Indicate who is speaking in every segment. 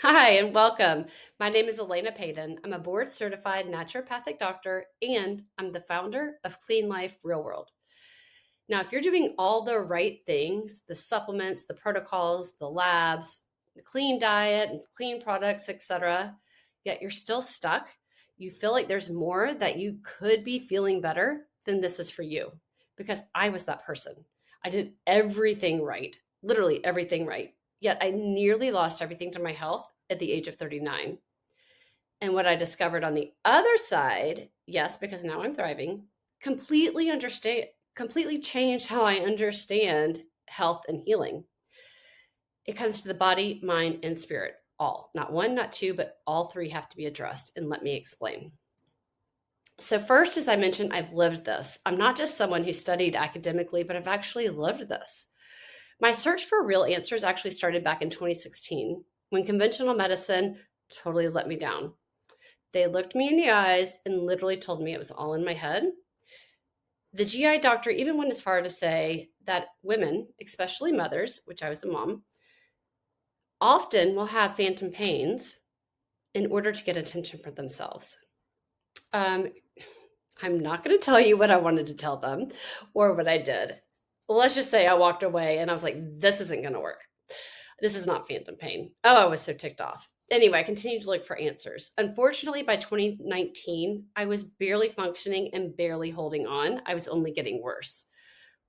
Speaker 1: Hi, and welcome. My name is Elena Payton. I'm a board certified naturopathic doctor, and I'm the founder of Clean Life Real World. Now, if you're doing all the right things, the supplements, the protocols, the labs, the clean diet, and clean products, etc., yet you're still stuck, you feel like there's more that you could be feeling better, then this is for you. Because I was that person. I did everything right, literally everything right. Yet I nearly lost everything to my health at the age of 39. And what I discovered on the other side, yes, because now I'm thriving, completely changed how I understand health and healing. It comes to the body, mind, and spirit, all. Not one, not two, but all three have to be addressed. And let me explain. So, first, as I mentioned, I've lived this. I'm not just someone who studied academically, but I've actually lived this. My search for real answers actually started back in 2016 when conventional medicine totally let me down. They looked me in the eyes and literally told me it was all in my head. The GI doctor even went as far to say that women, especially mothers, which I was a mom, often will have phantom pains in order to get attention for themselves. Um, I'm not going to tell you what I wanted to tell them or what I did. Let's just say I walked away and I was like, this isn't going to work. This is not phantom pain. Oh, I was so ticked off. Anyway, I continued to look for answers. Unfortunately, by 2019, I was barely functioning and barely holding on. I was only getting worse.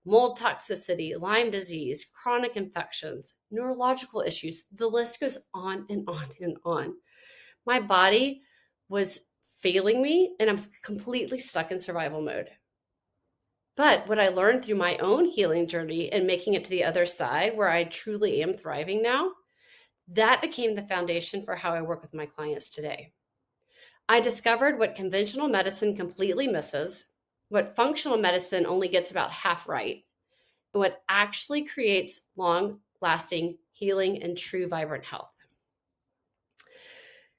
Speaker 1: Mold toxicity, Lyme disease, chronic infections, neurological issues. The list goes on and on and on. My body was failing me, and I'm completely stuck in survival mode. But what I learned through my own healing journey and making it to the other side, where I truly am thriving now, that became the foundation for how I work with my clients today. I discovered what conventional medicine completely misses, what functional medicine only gets about half right, and what actually creates long lasting healing and true vibrant health.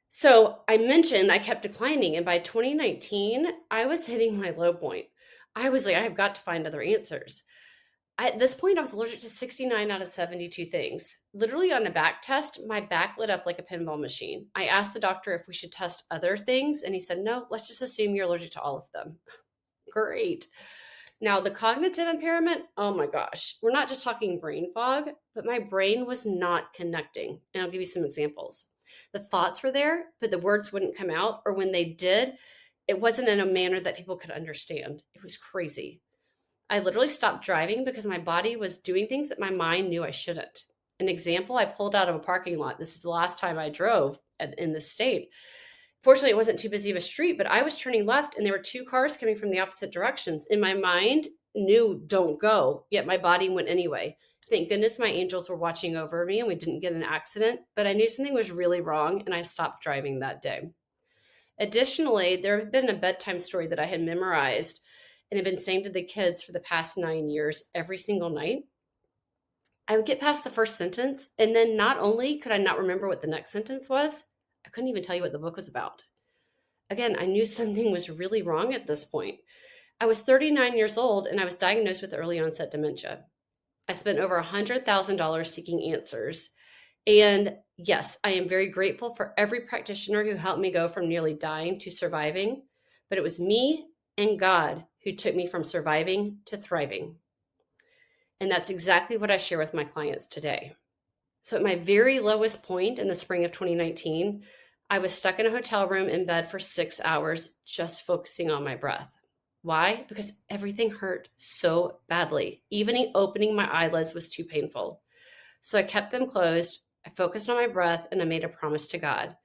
Speaker 1: So I mentioned I kept declining, and by 2019, I was hitting my low point. I was like, I've got to find other answers. At this point, I was allergic to 69 out of 72 things. Literally on a back test, my back lit up like a pinball machine. I asked the doctor if we should test other things, and he said, no, let's just assume you're allergic to all of them. Great. Now, the cognitive impairment, oh my gosh, we're not just talking brain fog, but my brain was not connecting. And I'll give you some examples. The thoughts were there, but the words wouldn't come out, or when they did, it wasn't in a manner that people could understand. It was crazy. I literally stopped driving because my body was doing things that my mind knew I shouldn't. An example, I pulled out of a parking lot. This is the last time I drove in this state. Fortunately, it wasn't too busy of a street, but I was turning left and there were two cars coming from the opposite directions. In my mind, knew don't go, yet my body went anyway. Thank goodness my angels were watching over me and we didn't get in an accident, but I knew something was really wrong and I stopped driving that day. Additionally, there had been a bedtime story that I had memorized and had been saying to the kids for the past 9 years every single night. I would get past the first sentence, and then not only could I not remember what the next sentence was, I couldn't even tell you what the book was about. Again, I knew something was really wrong at this point. I was 39 years old and I was diagnosed with early onset dementia. I spent over $100,000 seeking answers. And yes, I am very grateful for every practitioner who helped me go from nearly dying to surviving. But it was me and God who took me from surviving to thriving. And that's exactly what I share with my clients today. So, at my very lowest point in the spring of 2019, I was stuck in a hotel room in bed for 6 hours, just focusing on my breath. Why? Because everything hurt so badly. Even opening my eyelids was too painful. So I kept them closed. I focused on my breath and I made a promise to God.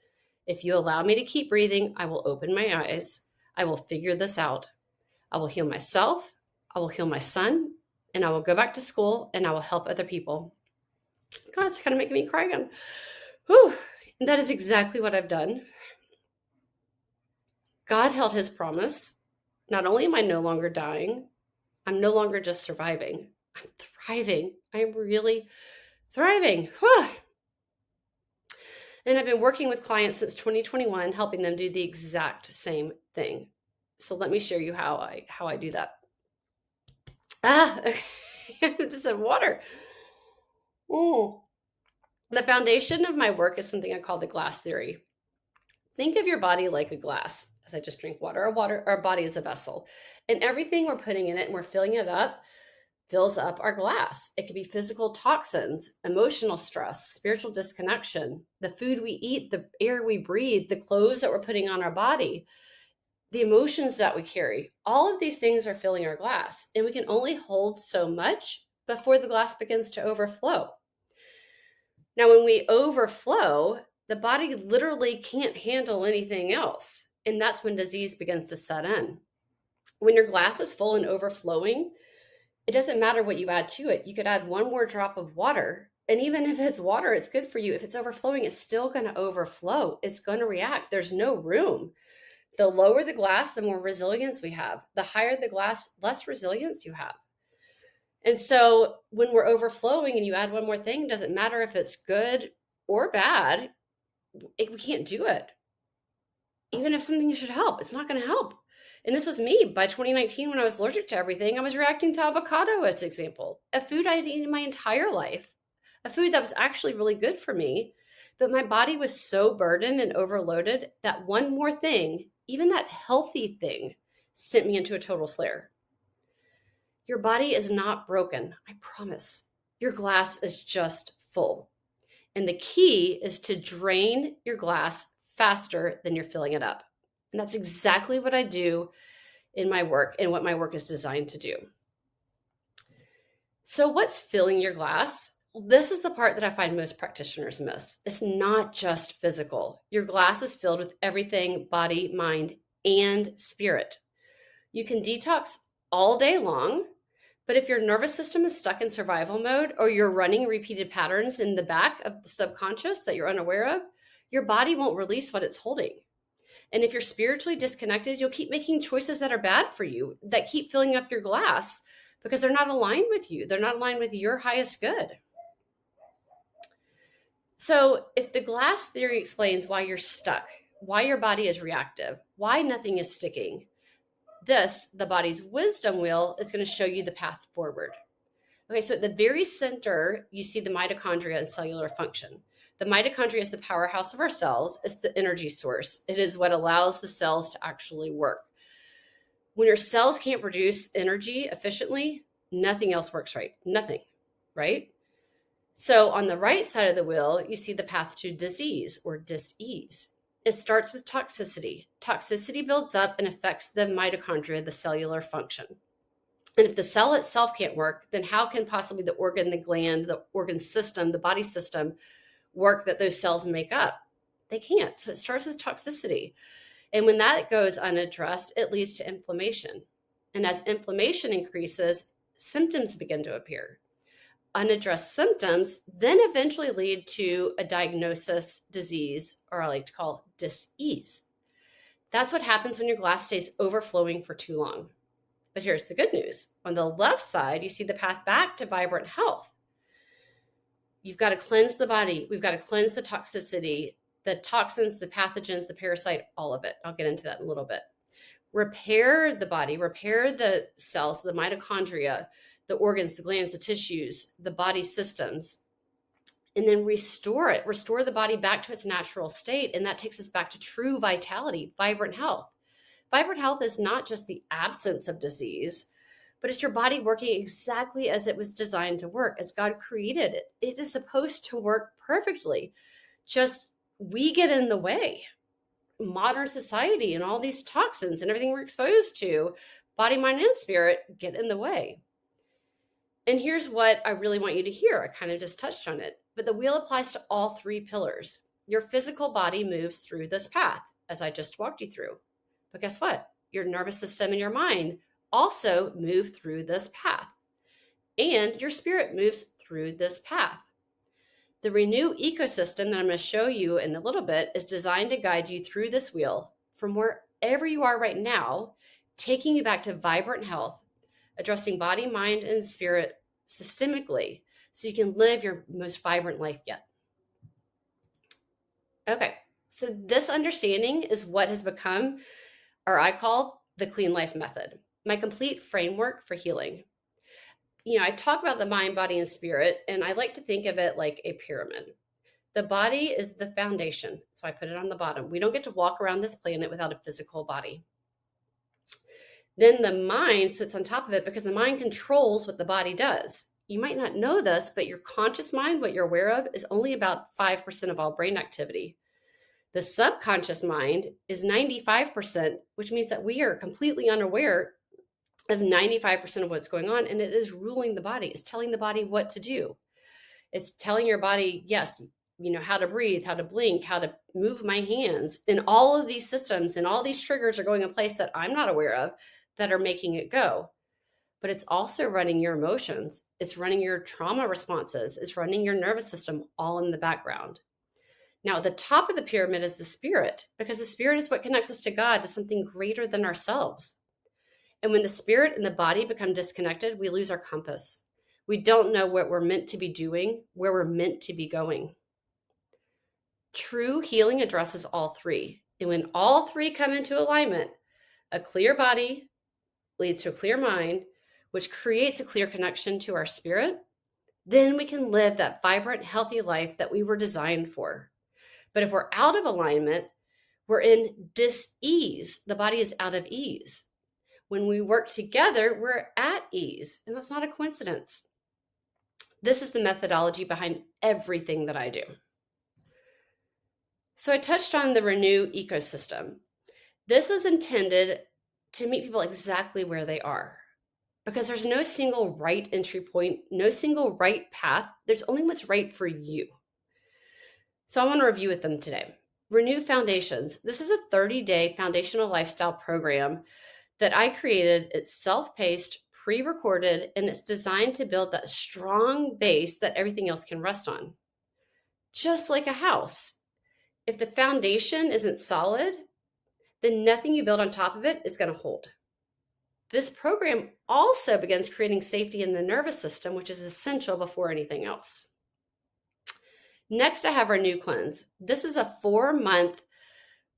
Speaker 1: If you allow me to keep breathing, I will open my eyes. I will figure this out. I will heal myself. I will heal my son. And I will go back to school and I will help other people. God, it's kind of making me cry again. Whew. And that is exactly what I've done. God held his promise. Not only am I no longer dying, I'm no longer just surviving. I'm thriving. I'm really thriving. Whew. And I've been working with clients since 2021, helping them do the exact same thing. So let me share you how I do that. Okay. Just some water. Mm. The foundation of my work is something I call the glass theory. Think of your body like a glass. As I just drink water, our body is a vessel. And everything we're putting in it and we're filling it up fills up our glass. It could be physical toxins, emotional stress, spiritual disconnection, the food we eat, the air we breathe, the clothes that we're putting on our body, the emotions that we carry. All of these things are filling our glass, and we can only hold so much before the glass begins to overflow. Now, when we overflow, the body literally can't handle anything else. And that's when disease begins to set in. When your glass is full and overflowing, it doesn't matter what you add to it. You could add one more drop of water. And even if it's water, it's good for you. If it's overflowing, it's still going to overflow. It's going to react. There's no room. The lower the glass, the more resilience we have. The higher the glass, less resilience you have. And so when we're overflowing and you add one more thing, it doesn't matter if it's good or bad, we can't do it. Even if something should help, it's not going to help. And this was me by 2019 when I was allergic to everything. I was reacting to avocado as an example, a food I had eaten my entire life, a food that was actually really good for me. But my body was so burdened and overloaded that one more thing, even that healthy thing, sent me into a total flare. Your body is not broken, I promise. Your glass is just full. And the key is to drain your glass faster than you're filling it up. And that's exactly what I do in my work and what my work is designed to do. So what's filling your glass? Well, this is the part that I find most practitioners miss. It's not just physical. Your glass is filled with everything, body, mind, and spirit. You can detox all day long, but if your nervous system is stuck in survival mode or you're running repeated patterns in the back of the subconscious that you're unaware of, your body won't release what it's holding. And if you're spiritually disconnected, you'll keep making choices that are bad for you, that keep filling up your glass because they're not aligned with you. They're not aligned with your highest good. So if the glass theory explains why you're stuck, why your body is reactive, why nothing is sticking, this, the body's wisdom wheel, is going to show you the path forward. Okay, so at the very center, you see the mitochondria and cellular function. The mitochondria is the powerhouse of our cells. It's the energy source. It is what allows the cells to actually work. When your cells can't produce energy efficiently, nothing else works right. Nothing, right? So on the right side of the wheel, you see the path to disease or dis-ease. It starts with toxicity. Toxicity builds up and affects the mitochondria, the cellular function. And if the cell itself can't work, then how can possibly the organ, the gland, the organ system, the body system work that those cells make up? They can't. So it starts with toxicity. And when that goes unaddressed, it leads to inflammation. And as inflammation increases, symptoms begin to appear. Unaddressed symptoms then eventually lead to a diagnosis, disease, or I like to call dis-ease. That's what happens when your glass stays overflowing for too long. But here's the good news. On the left side, you see the path back to vibrant health. You've got to cleanse the body. We've got to cleanse the toxicity, the toxins, the pathogens, the parasite, all of it. I'll get into that in a little bit. Repair the body, repair the cells, the mitochondria, the organs, the glands, the tissues, the body systems, and then restore it, restore the body back to its natural state. And that takes us back to true vitality, vibrant health. Vibrant health is not just the absence of disease, but it's your body working exactly as it was designed to work, as God created it. It is supposed to work perfectly. Just we get in the way. Modern society and all these toxins and everything we're exposed to, body, mind, and spirit, get in the way. And here's what I really want you to hear. I kind of just touched on it, but the wheel applies to all three pillars. Your physical body moves through this path, as I just walked you through. But guess what? Your nervous system and your mind also move through this path. And your spirit moves through this path. The Renew ecosystem that I'm going to show you in a little bit is designed to guide you through this wheel from wherever you are right now, taking you back to vibrant health, addressing body, mind, and spirit systemically so you can live your most vibrant life yet. Okay, so this understanding is what has become, or I call, the Clean Life Method, my complete framework for healing. I talk about the mind, body, and spirit, and I like to think of it like a pyramid. The body is the foundation. So I put it on the bottom. We don't get to walk around this planet without a physical body. Then the mind sits on top of it because the mind controls what the body does. You might not know this, but your conscious mind, what you're aware of, is only about 5% of all brain activity. The subconscious mind is 95%, which means that we are completely unaware of 95% of what's going on, and it is ruling the body. It's telling the body what to do. It's telling your body, yes, how to breathe, how to blink, how to move my hands. And all of these systems and all these triggers are going in place that I'm not aware of that are making it go. But it's also running your emotions. It's running your trauma responses. It's running your nervous system all in the background. Now, the top of the pyramid is the spirit, because the spirit is what connects us to God, to something greater than ourselves. And when the spirit and the body become disconnected, we lose our compass. We don't know what we're meant to be doing, where we're meant to be going. True healing addresses all three. And when all three come into alignment, a clear body leads to a clear mind, which creates a clear connection to our spirit. Then we can live that vibrant, healthy life that we were designed for. But if we're out of alignment, we're in dis-ease. The body is out of ease. When we work together, we're at ease, and that's not a coincidence. This is the methodology behind everything that I do. So I touched on the Renew ecosystem. This was intended to meet people exactly where they are, because there's no single right entry point, no single right path. There's only what's right for you. So I want to review with them today. Renew Foundations. This is a 30-day foundational lifestyle program that I created. It's self-paced, pre-recorded, and it's designed to build that strong base that everything else can rest on. Just like a house. If the foundation isn't solid, then nothing you build on top of it is going to hold. This program also begins creating safety in the nervous system, which is essential before anything else. Next, I have Renew Cleanse. This is a 4-month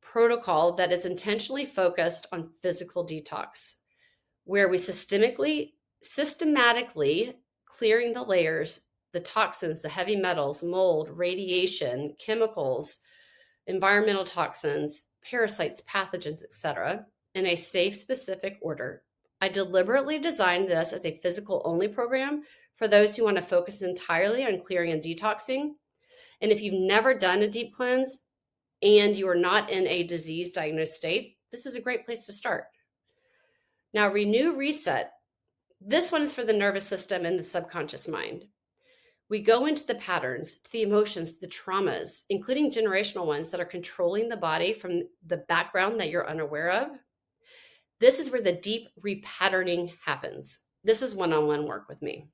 Speaker 1: protocol that is intentionally focused on physical detox, where we systematically clearing the layers, the toxins, the heavy metals, mold, radiation, chemicals, environmental toxins, parasites, pathogens, etc., in a safe, specific order. I deliberately designed this as a physical-only program for those who want to focus entirely on clearing and detoxing. And if you've never done a deep cleanse and you are not in a disease-diagnosed state, this is a great place to start. Now, Renew Reset. This one is for the nervous system and the subconscious mind. We go into the patterns, the emotions, the traumas, including generational ones that are controlling the body from the background that you're unaware of. This is where the deep repatterning happens. This is one-on-one work with me.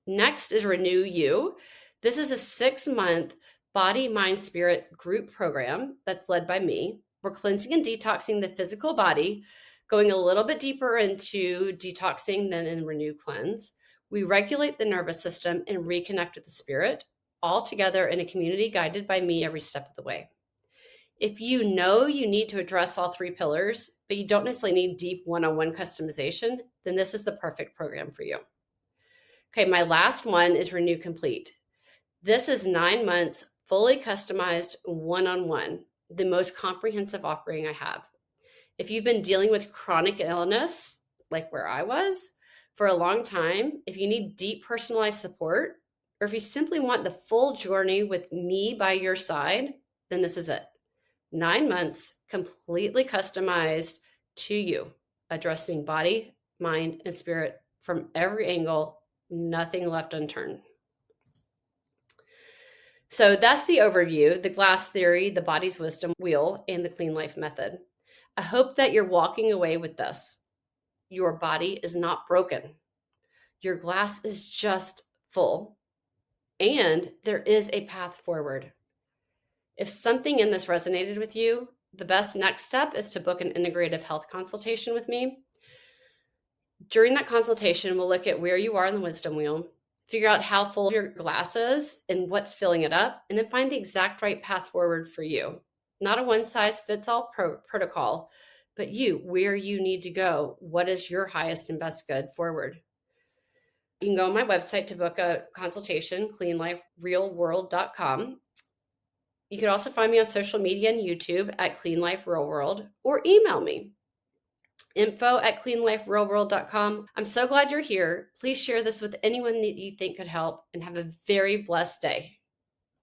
Speaker 1: Next is Renew You. This is a 6-month body, mind, spirit group program that's led by me. We're cleansing and detoxing the physical body, going a little bit deeper into detoxing than in Renew Cleanse. We regulate the nervous system and reconnect with the spirit, all together in a community guided by me every step of the way. If you know you need to address all 3 pillars, but you don't necessarily need deep one-on-one customization, then this is the perfect program for you. Okay, my last one is Renew Complete. This is 9 months, fully customized, one-on-one, the most comprehensive offering I have. If you've been dealing with chronic illness, like where I was, for a long time, if you need deep personalized support, or if you simply want the full journey with me by your side, then this is it. 9 months, completely customized to you, addressing body, mind, and spirit from every angle, nothing left unturned. So that's the overview, the glass theory, the body's wisdom wheel, and the clean life method. I hope that you're walking away with this. Your body is not broken. Your glass is just full, and there is a path forward. If something in this resonated with you, the best next step is to book an integrative health consultation with me. During that consultation, we'll look at where you are in the wisdom wheel, figure out how full your glass is and what's filling it up, and then find the exact right path forward for you. Not a one-size-fits-all protocol, but where you need to go. What is your highest and best good forward? You can go on my website to book a consultation, cleanliferealworld.com. You can also find me on social media and YouTube at Clean Life Real World, or email me, info@cleanliferealworld.com. I'm so glad you're here. Please share this with anyone that you think could help, and have a very blessed day.